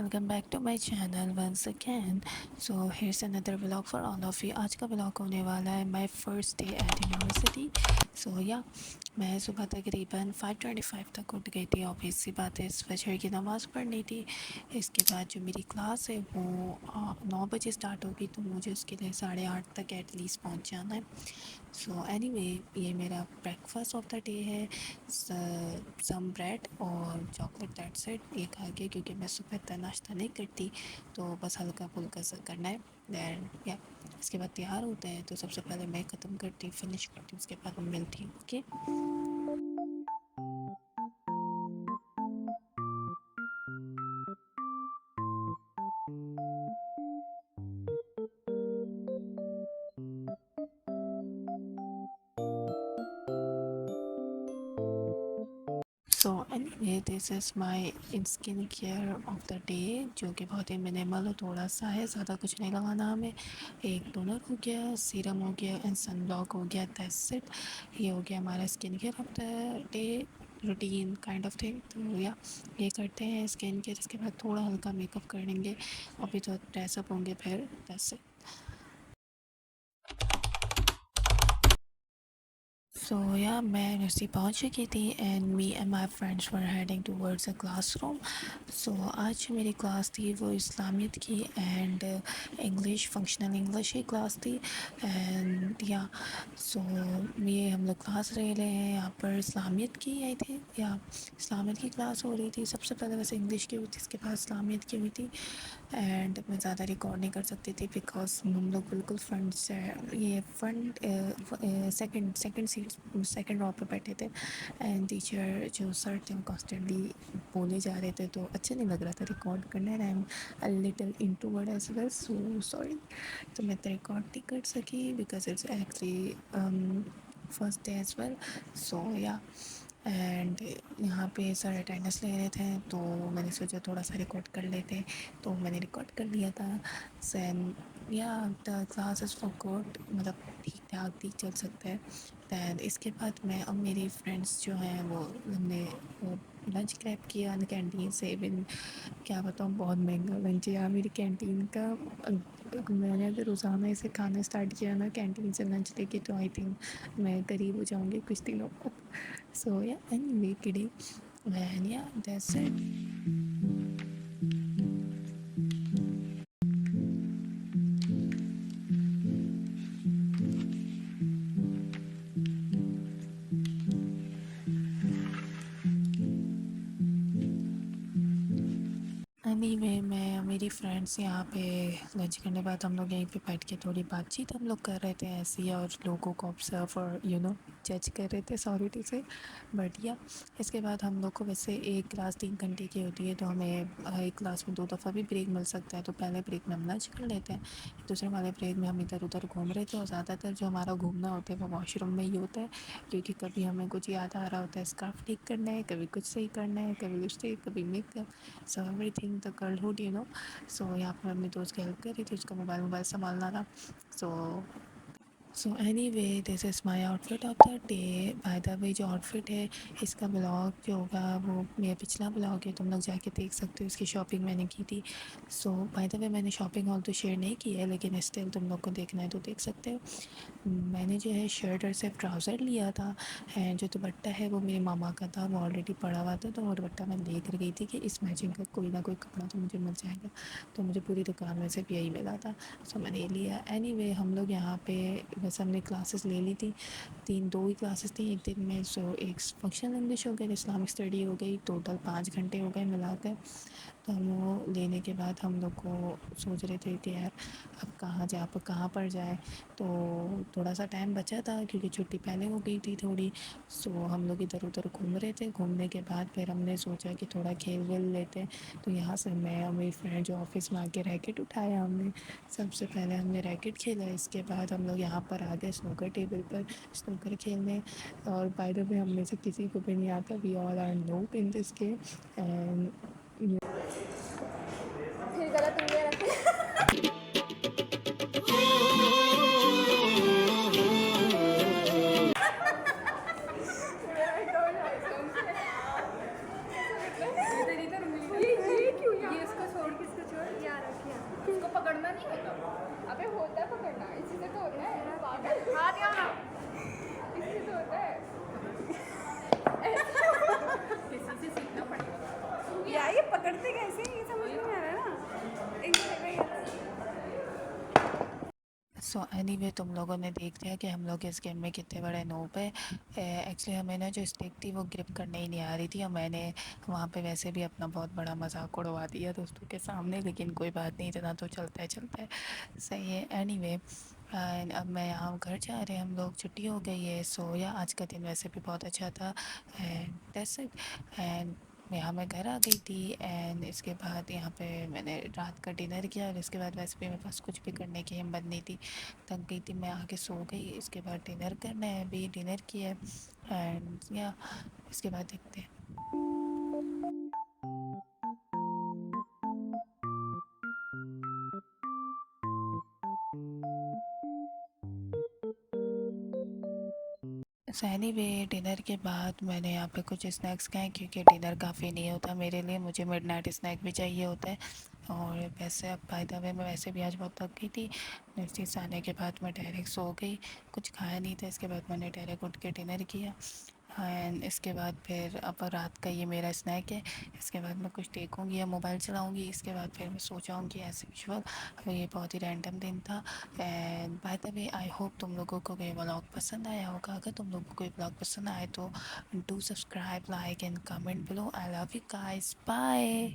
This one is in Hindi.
Welcome back to my channel once again. So here's another vlog for all of you. आज का व्लॉग होने वाला है my first day at university. So yeah मैं सुबह तकरीबन 5:25 तक उठ गई थी। ऑब्वियस सी बात है, फजर की नमाज़ पढ़नी थी। इसके बाद जो मेरी क्लास है वो 9 बजे स्टार्ट होगी, तो मुझे उसके लिए 8:30 तक एटलीस्ट पहुंच जाना है। सो एनीवे ये मेरा ब्रेकफास्ट ऑफ द डे है। सम ब्रेड और चॉकलेट, दैट्स इट। ये खा के, क्योंकि मैं सुबह इतना नाश्ता नहीं करती, तो बस हल्का फुल्का सा करना है। दैन या इसके बाद तैयार होते हैं, तो सबसे पहले मैं ख़त्म करती हूँ, फिनिश करती हूँ, उसके बाद मैं मिलती हूँ। Okay. So anyway this is my skin care of the day, जो कि बहुत ही मिनिमल और थोड़ा सा है, ज़्यादा कुछ नहीं लगाना हमें। एक टोनर हो गया, सीरम हो गया एंड सन ब्लॉक हो गया, दैट्स इट। ये हो गया हमारा skin care of the day routine kind of thing. तो या ये करते हैं स्किन केयर। इसके बाद थोड़ा हल्का मेकअप कर लेंगे, अभी तो ड्रेसअप होंगे फिर, दैट्स इट। सो या मैं यूनिवर्सिटी पहुंच चुकी थी and me and my friends were heading towards a classroom. So आज जो मेरी क्लास थी वो इस्लामियत की एंड इंग्लिश, फंक्शनल इंग्लिश की क्लास थी। एंड या सो ये हम लोग क्लास ले रहे हैं यहाँ पर इस्लामियत की, आई थी या इस्लामियत की क्लास हो रही थी। सबसे पहले वैसे इंग्लिश की हुई थी, इसके बाद इस्लामियत की हुई थी। एंड मैं ज़्यादा रिकॉर्ड नहीं कर सकती थी बिकॉज हम लोग बिल्कुल फ्रंट से, ये front second seat, second row पे बैठे थे। एंड टीचर जो सर थे वो कॉन्स्टेंटली बोले जा रहे थे, तो अच्छा नहीं लग रहा था रिकॉर्ड करना। And I am a little introvert as well, so sorry. तो मैं तो रिकॉर्ड नहीं कर सकी because it's actually first day as well. So yeah and यहाँ पे सर अटेंडेंस ले रहे थे, तो मैंने सोचा थोड़ा सा रिकॉर्ड कर लेते, तो मैंने रिकॉर्ड कर लिया था। सैन या the class is for good, मतलब ठीक ठाक ठीक चल सकता है। दैन इसके बाद मैं अब मेरी फ्रेंड्स जो हैं वो हमने लंच क्रैप किया कैंटीन से। इवन क्या बताऊँ, बहुत महंगा लंच है यार मेरी कैंटीन का। मैंने अगर रोज़ाना इसे खाना स्टार्ट किया ना कैंटीन से लंच लेके, तो आई थिंक मैं करीब हो जाऊँगी कुछ दिनों को। So yeah, anyway, kidding. And yeah, that's it. Anyway मैं मेरी फ्रेंड्स यहाँ पे लंच करने के बाद हम लोग यहीं पे बैठ के थोड़ी बातचीत हम लोग कर रहे थे ऐसे ही, और लोगों को ऑब्जर्व और जज कर रहे थे, सॉरी टू से। बट या इसके बाद हम लोग को वैसे एक क्लास 3 घंटे की होती है, तो हमें एक क्लास में 2 दफ़ा भी ब्रेक मिल सकता है। तो पहले ब्रेक में हम लंच कर लेते हैं, दूसरे वाले ब्रेक में हम इधर उधर घूम रहे थे। और ज़्यादातर जो हमारा घूमना होता है वो वॉशरूम में ही होता है, क्योंकि कभी हमें कुछ याद आ रहा होता है, स्कार्फ ठीक करना है, कभी कुछ सही करना है, कभी लिपस्टिक, कभी मेकअप, सो एवरीथिंग द गर्लहुड सो यहाँ पर अपने दोस्त की हेल्प कर रही थी, उसका मोबाइल मोबाइल संभालना था। So so anyway this is my outfit of the day. By the way जो आउटफिट है, इसका ब्लॉग जो होगा वो मेरा पिछला ब्लॉग है, तुम लोग जाके देख सकते हो। इसकी शॉपिंग मैंने की थी। सो बाय द वे मैंने शॉपिंग हॉल तो शेयर नहीं की है, लेकिन स्टिल तुम लोग को देखना है तो देख सकते हो। मैंने जो है शर्ट और सिर्फ ट्राउज़र लिया था, एंड जो दुपट्टा है वो मेरे मामा का था, वो ऑलरेडी पड़ा हुआ था। तो वो दुपट्टा मैं लेकर गई थी कि इस मैचिंग का कोई ना कोई कपड़ा तो मुझे मिल जाएगा, तो मुझे पूरी दुकान में सिर्फ यही मिला था। सो मैंने ये लिया। एनीवे हम लोग यहाँ पे वैसे हमने क्लासेस ले ली थी, दो ही क्लासेस थी एक दिन में। सो एक फंक्शनल इंग्लिश हो गई, इस्लामिक स्टडी हो गई, टोटल 5 घंटे हो गए मिलाकर। तो हम वो लेने के बाद हम लोग को सोच रहे थे कि यार अब कहाँ पर जाए। तो थोड़ा सा टाइम बचा था क्योंकि छुट्टी पहले हो गई थी थोड़ी। सो हम लोग इधर उधर घूम रहे थे। घूमने के बाद फिर हमने सोचा कि थोड़ा खेल वेल लेते हैं। तो यहाँ से मैं और मेरी फ्रेंड जो ऑफिस में आके रैकेट उठाया हमने। सबसे पहले हमने रैकेट खेला, इसके बाद हम लोग यहाँ पर आ गए स्नूकर टेबल पर स्नूकर खेलने। और बाय द वे हम में से किसी को भी नहीं आता, we all are noob in this game. And फिर गलत उंगलियां रखते ये क्यों ये इसको छोड़ के सो एनीवे तुम लोगों ने देख लिया कि हम लोग इस गेम में कितने बड़े नूब है। एक्चुअली हमें ना जो स्टिक थी वो ग्रिप करने ही नहीं आ रही थी और मैंने वहाँ पे वैसे भी अपना बहुत बड़ा मजाक उड़वा दिया दोस्तों के सामने, लेकिन कोई बात नहीं, इतना तो चलता है। सही है। एनीवे एंड अब मैं यहाँ घर जा रहे हैं हम लोग, छुट्टी हो गई है। सो या आज का दिन वैसे भी बहुत अच्छा था एंड दैट्स इट। एंड यहाँ मैं घर आ गई थी एंड इसके बाद यहाँ पे मैंने रात का डिनर किया और इसके बाद वैसे भी मेरे पास कुछ भी करने की हिम्मत नहीं थी, थक गई थी, मैं आके सो गई। इसके बाद डिनर करना है, अभी डिनर किया है एंड या इसके बाद देखते हैं। सैनी वे डिनर के बाद मैंने यहाँ पे कुछ स्नैक्स खाए क्योंकि डिनर काफ़ी नहीं होता मेरे लिए, मुझे मिडनाइट स्नैक भी चाहिए होता है। और वैसे अब बाय द वे मैं वैसे भी आज बहुत थक गई थी। नोटिस आने के बाद मैं डायरेक्ट सो गई, कुछ खाया नहीं था। इसके बाद मैंने डायरेक्ट उठ के डिनर किया एंड इसके बाद फिर अब रात का ये मेरा स्नैक है। इसके बाद मैं कुछ देखूँगी या मोबाइल चलाऊँगी, इसके बाद फिर मैं सो जाऊँगी एज़ यूजुअल। ये बहुत ही रैंडम दिन था and bye the way I hope तुम लोगों को ये व्लॉग पसंद आया होगा। अगर तुम लोगों को ये व्लॉग पसंद आए तो do subscribe, like and comment below. I love you guys, bye.